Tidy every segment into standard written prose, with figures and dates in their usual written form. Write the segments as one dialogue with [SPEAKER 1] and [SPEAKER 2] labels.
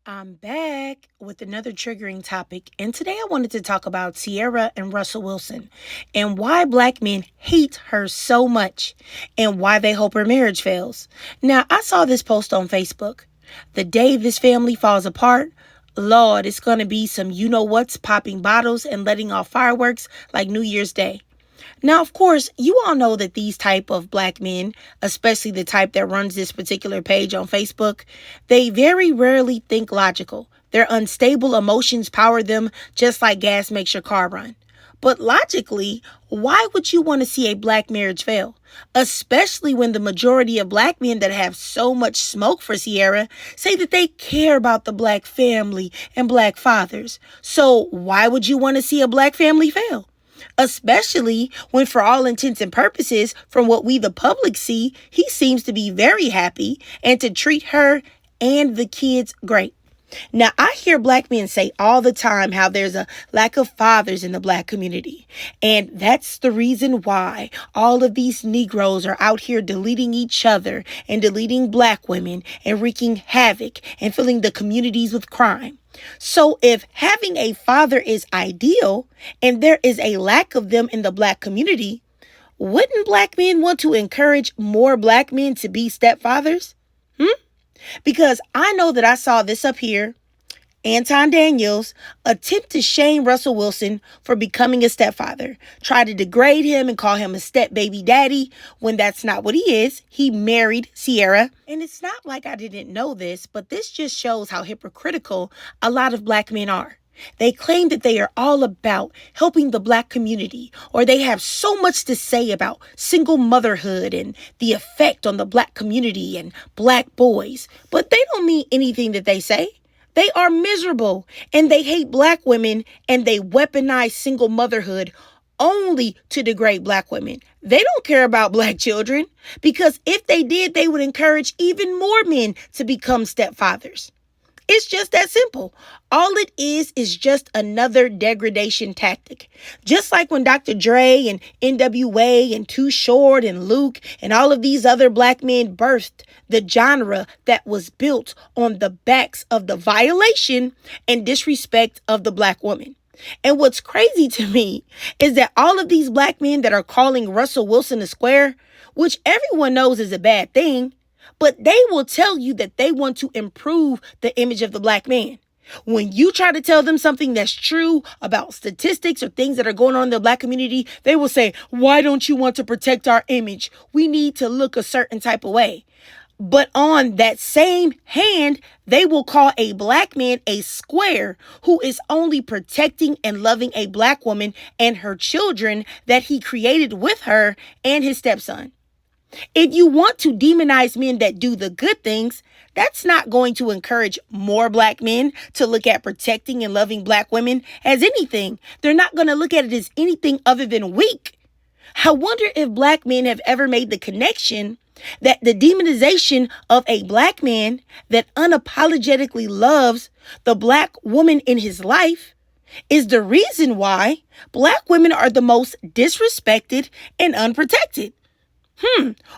[SPEAKER 1] I'm back with another triggering topic, and today I wanted to talk about Ciara and Russell Wilson and why black men hate her so much and why they hope her marriage fails. Now, I saw this post on Facebook. The day this family falls apart, Lord, it's going to be some you know what's popping bottles and letting off fireworks like New Year's Day. Now, of course, you all know that these type of black men, especially the type that runs this particular page on Facebook, they very rarely think logical. Their unstable emotions power them just like gas makes your car run. But logically, why would you want to see a black marriage fail? Especially when the majority of black men that have so much smoke for Ciara say that they care about the black family and black fathers. So why would you want to see a black family fail? Especially when, for all intents and purposes, from what we the public see, he seems to be very happy and to treat her and the kids great. Now, I hear black men say all the time how there's a lack of fathers in the black community. And that's the reason why all of these Negroes are out here deleting each other and deleting black women and wreaking havoc and filling the communities with crime. So if having a father is ideal and there is a lack of them in the black community, wouldn't black men want to encourage more black men to be stepfathers? Because I know that I saw this up here. Anton Daniels attempt to shame Russell Wilson for becoming a stepfather, try to degrade him and call him a step baby daddy when that's not what he is. He married Ciara. And it's not like I didn't know this, but this just shows how hypocritical a lot of black men are. They claim that they are all about helping the black community, or they have so much to say about single motherhood and the effect on the black community and black boys, but they don't mean anything that they say. They are miserable and they hate black women and they weaponize single motherhood only to degrade black women. They don't care about black children because if they did, they would encourage even more men to become stepfathers. It's just that simple. All it is just another degradation tactic. Just like when Dr. Dre and NWA and Too Short and Luke and all of these other black men birthed the genre that was built on the backs of the violation and disrespect of the black woman. And what's crazy to me is that all of these black men that are calling Russell Wilson a square, which everyone knows is a bad thing, but they will tell you that they want to improve the image of the black man. When you try to tell them something that's true about statistics or things that are going on in the black community, they will say, why don't you want to protect our image? We need to look a certain type of way. But on that same hand, they will call a black man a square who is only protecting and loving a black woman and her children that he created with her and his stepson. If you want to demonize men that do the good things, that's not going to encourage more black men to look at protecting and loving black women as anything. They're not going to look at it as anything other than weak. I wonder if black men have ever made the connection that the demonization of a black man that unapologetically loves the black woman in his life is the reason why black women are the most disrespected and unprotected.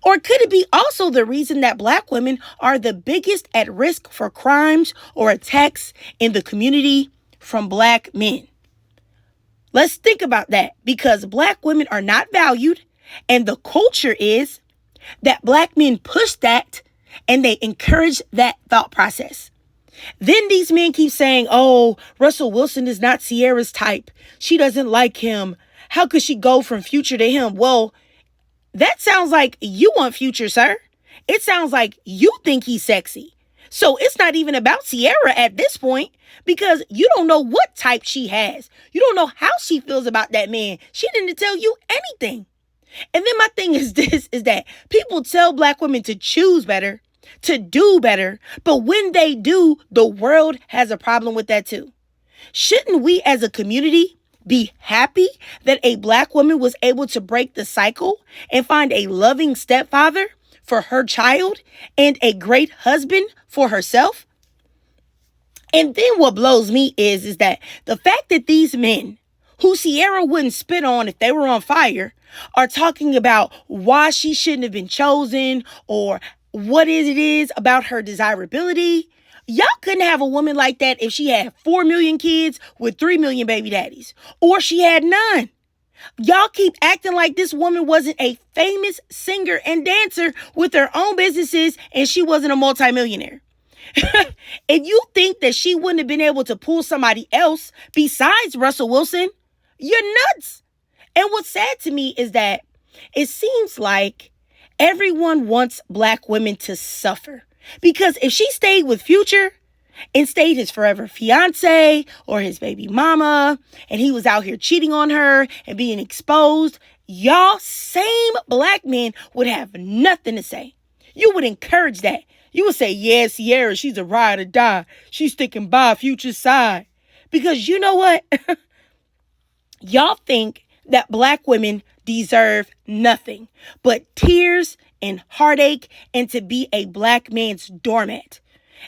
[SPEAKER 1] Or could it be also the reason that black women are the biggest at risk for crimes or attacks in the community from black men? Let's think about that, because black women are not valued and the culture is that black men push that and they encourage that thought process. Then these men keep saying, oh, Russell Wilson is not Ciara's type. She doesn't like him. How could she go from Future to him? Well, that sounds like you want Future, sir. It sounds like you think he's sexy. So it's not even about Ciara at this point because you don't know what type she has. You don't know how she feels about that man. She didn't tell you anything. And then my thing is this, is that people tell black women to choose better, to do better. But when they do, the world has a problem with that too. Shouldn't we as a community be happy that a black woman was able to break the cycle and find a loving stepfather for her child and a great husband for herself? And then what blows me is that the fact that these men who Ciara wouldn't spit on if they were on fire are talking about why she shouldn't have been chosen or what it is about her desirability. Y'all couldn't have a woman like that if she had 4 million kids with 3 million baby daddies, or she had none. Y'all keep acting like this woman wasn't a famous singer and dancer with her own businesses and she wasn't a multimillionaire. If you think that she wouldn't have been able to pull somebody else besides Russell Wilson, you're nuts. And what's sad to me is that it seems like everyone wants black women to suffer. Because if she stayed with Future and stayed his forever fiance or his baby mama, and he was out here cheating on her and being exposed, y'all same black men would have nothing to say. You would encourage that. You would say, yeah, Ciara, she's a ride or die. She's sticking by Future's side. Because you know what? Y'all think that black women deserve nothing but tears and heartache and to be a black man's doormat.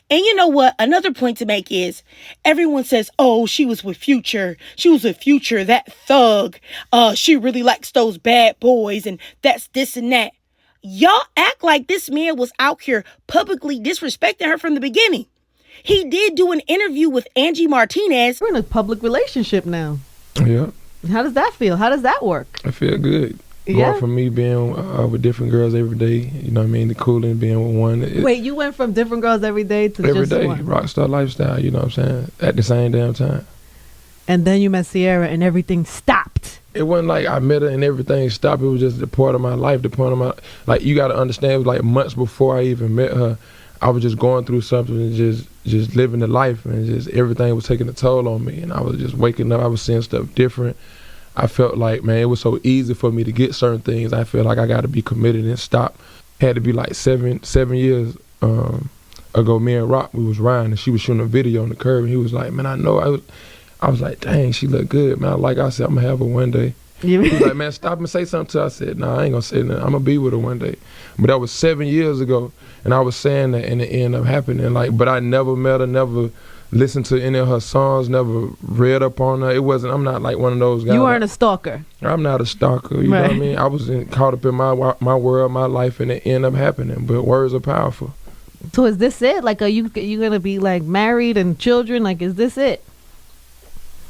[SPEAKER 1] And you know what? Another point to make is everyone says, oh, she was with Future. She was with Future, that thug. She really likes those bad boys and that's this and that. Y'all act like this man was out here publicly disrespecting her from the beginning. He did do an interview with Angie Martinez.
[SPEAKER 2] We're in a public relationship now.
[SPEAKER 3] Yeah.
[SPEAKER 2] How does that feel? How does that work?
[SPEAKER 3] I feel good.
[SPEAKER 2] Yeah.
[SPEAKER 3] Going from me being with different girls every day, you know what I mean, the cooling being with one.
[SPEAKER 2] Wait, you went from different girls every day to
[SPEAKER 3] every
[SPEAKER 2] just
[SPEAKER 3] day,
[SPEAKER 2] one?
[SPEAKER 3] rockstar lifestyle, you know what I'm saying, at the same damn time.
[SPEAKER 2] And then you met Ciara and everything stopped.
[SPEAKER 3] It wasn't like I met her and everything stopped. It was just the part of my life, the point of my, like, you got to understand, it was like months before I even met her, I was just going through something and just living the life, and just everything was taking a toll on me, and I was just waking up, I was seeing stuff different. I felt like, man, it was so easy for me to get certain things. I feel like I got to be committed and stop. Had to be like seven years ago, me and Rock, we was riding, and she was shooting a video on the curb, and he was like, man, I know. I was like, dang, she look good, man. Like I said, I'm going to have her one day. He was like, man, stop and say something to her. I said, nah, I ain't going to say nothing. I'm going to be with her one day. But that was 7 years ago, and I was saying that, and it ended up happening. Like, but I never met her, never listened to any of her songs, never read up on her. I'm not like one of those guys.
[SPEAKER 2] You weren't a stalker.
[SPEAKER 3] I'm not a stalker, you know what I mean? I was caught up in my world, my life, and it ended up happening. But words are powerful.
[SPEAKER 2] So is this it? Like, are you going to be like married and children? Like, is this it?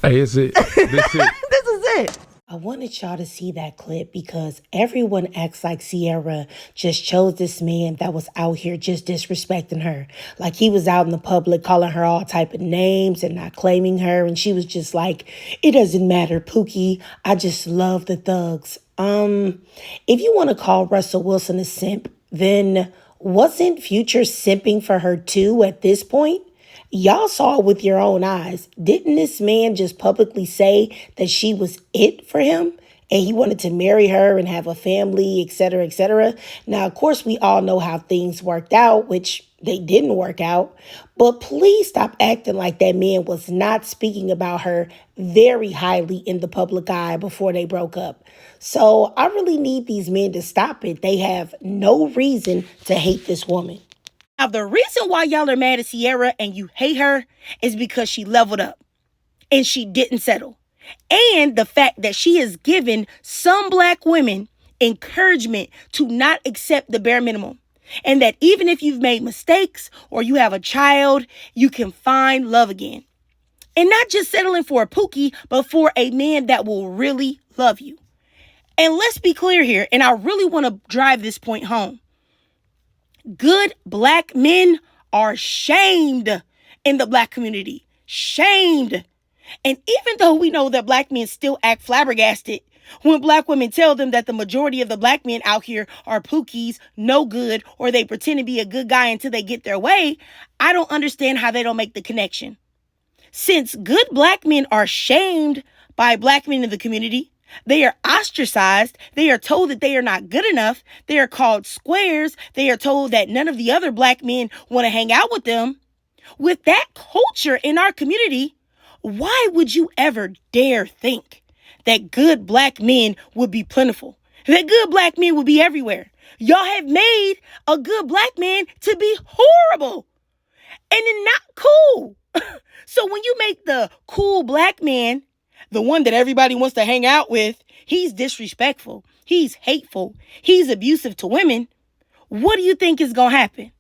[SPEAKER 3] Hey, it's it. This it.
[SPEAKER 2] This is it.
[SPEAKER 1] I wanted y'all to see that clip because everyone acts like Ciara just chose this man that was out here just disrespecting her. Like he was out in the public calling her all type of names and not claiming her. And she was just like, it doesn't matter, Pookie. I just love the thugs. If you want to call Russell Wilson a simp, then wasn't Future simping for her too at this point? Y'all saw it with your own eyes. Didn't this man just publicly say that she was it for him? And he wanted to marry her and have a family, et cetera, et cetera. Now, of course, we all know how things worked out, which they didn't work out. But please stop acting like that man was not speaking about her very highly in the public eye before they broke up. So I really need these men to stop it. They have no reason to hate this woman. Now, the reason why y'all are mad at Ciara and you hate her is because she leveled up and she didn't settle. And the fact that she has given some black women encouragement to not accept the bare minimum. And that even if you've made mistakes or you have a child, you can find love again. And not just settling for a Pookie, but for a man that will really love you. And let's be clear here, and I really want to drive this point home. Good black men are shamed in the black community. Shamed. And even though we know that black men still act flabbergasted when black women tell them that the majority of the black men out here are Pookies, no good, or they pretend to be a good guy until they get their way, I don't understand how they don't make the connection. Since good black men are shamed by black men in the community, they are ostracized. They are told that they are not good enough. They are called squares. They are told that none of the other black men want to hang out with them. With that culture in our community, why would you ever dare think that good black men would be plentiful? That good black men would be everywhere? Y'all have made a good black man to be horrible and not cool. So when you make the cool black man the one that everybody wants to hang out with, he's disrespectful, he's hateful, he's abusive to women, what do you think is going to happen?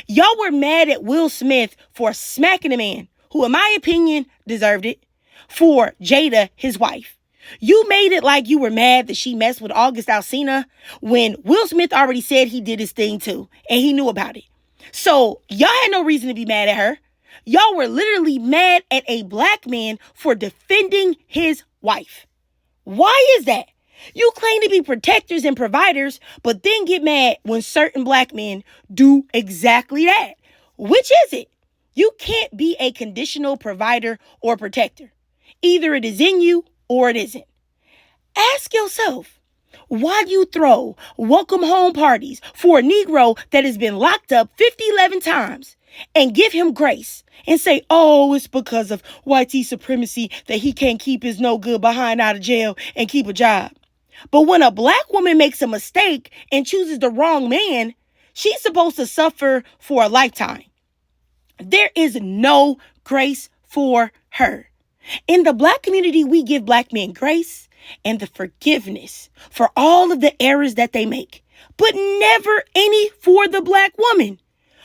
[SPEAKER 1] Y'all were mad at Will Smith for smacking a man who, in my opinion, deserved it, for Jada, his wife. You made it like you were mad that she messed with August Alsina when Will Smith already said he did his thing too, and he knew about it. So y'all had no reason to be mad at her. Y'all were literally mad at a black man for defending his wife. Why is that? You claim to be protectors and providers, but then get mad when certain black men do exactly that. Which is it? You can't be a conditional provider or protector. Either it is in you or it isn't. Ask yourself, why do you throw welcome home parties for a Negro that has been locked up 11 times and give him grace and say, oh, it's because of white supremacy that he can't keep his no good behind out of jail and keep a job? But when a black woman makes a mistake and chooses the wrong man, she's supposed to suffer for a lifetime. There is no grace for her. In the black community, we give black men grace and the forgiveness for all of the errors that they make, but never any for the black woman.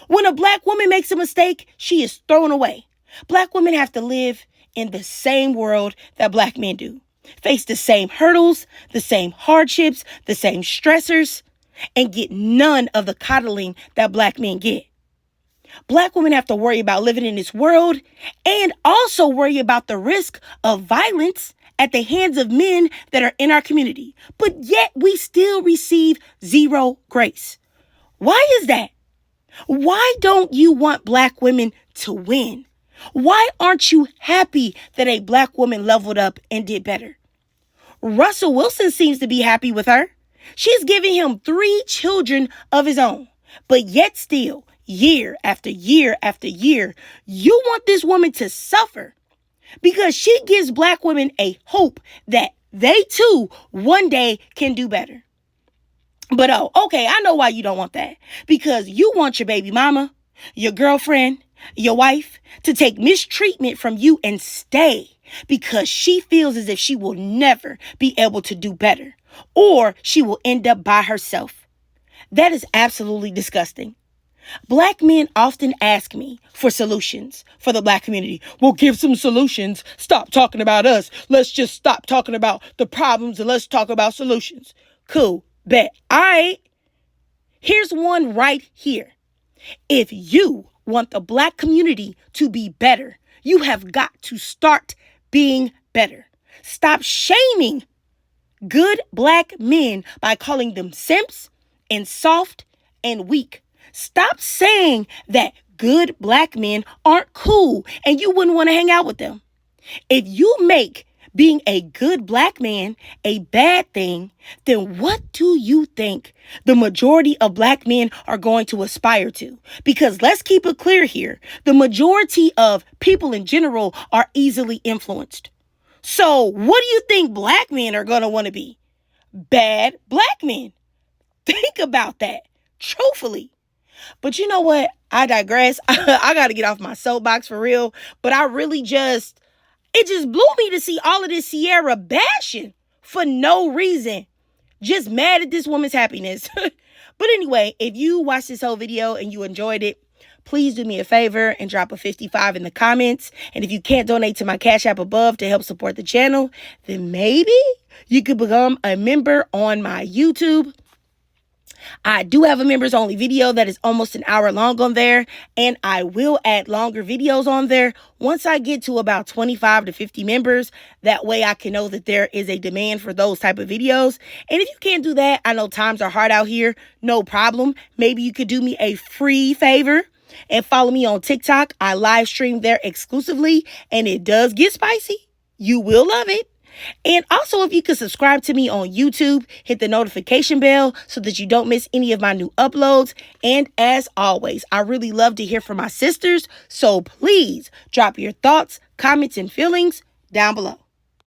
[SPEAKER 1] When a black woman makes a mistake, she is thrown away. Black women have to live in the same world that black men do, face the same hurdles, the same hardships, the same stressors, and get none of the coddling that black men get. Black women have to worry about living in this world and also worry about the risk of violence at the hands of men that are in our community. But yet we still receive zero grace. Why is that? Why don't you want black women to win? Why aren't you happy that a black woman leveled up and did better? Russell Wilson seems to be happy with her. She's giving him 3 children of his own. But yet still, year after year after year, you want this woman to suffer because she gives black women a hope that they too one day can do better. But okay, I know why you don't want that. Because you want your baby mama, your girlfriend, your wife to take mistreatment from you and stay because she feels as if she will never be able to do better or she will end up by herself. That is absolutely disgusting. Black men often ask me for solutions for the black community. Well, give some solutions. Stop talking about us. Let's just stop talking about the problems and let's talk about solutions. Cool. Bet. All right. Here's one right here. If you want the black community to be better, you have got to start being better. Stop shaming good black men by calling them simps and soft and weak. Stop saying that good black men aren't cool and you wouldn't want to hang out with them. If you make being a good black man a bad thing, then what do you think the majority of black men are going to aspire to? Because let's keep it clear here. The majority of people in general are easily influenced. So what do you think black men are going to want to be? Bad black men. Think about that, truthfully. But you know what? I digress. I got to get off my soapbox for real. But it just blew me to see all of this Ciara bashing for no reason. Just mad at this woman's happiness. But anyway, if you watched this whole video and you enjoyed it, please do me a favor and drop a 55 in the comments. And if you can't donate to my Cash App above to help support the channel, then maybe you could become a member on my YouTube. I do have a members only video that is almost an hour long on there, and I will add longer videos on there once I get to about 25 to 50 members. That way I can know that there is a demand for those type of videos. And if you can't do that, I know times are hard out here, no problem. Maybe you could do me a free favor and follow me on TikTok. I live stream there exclusively, and it does get spicy. You will love it. And also, if you could subscribe to me on YouTube, hit the notification bell so that you don't miss any of my new uploads. And as always, I really love to hear from my sisters. So please drop your thoughts, comments, and feelings down below.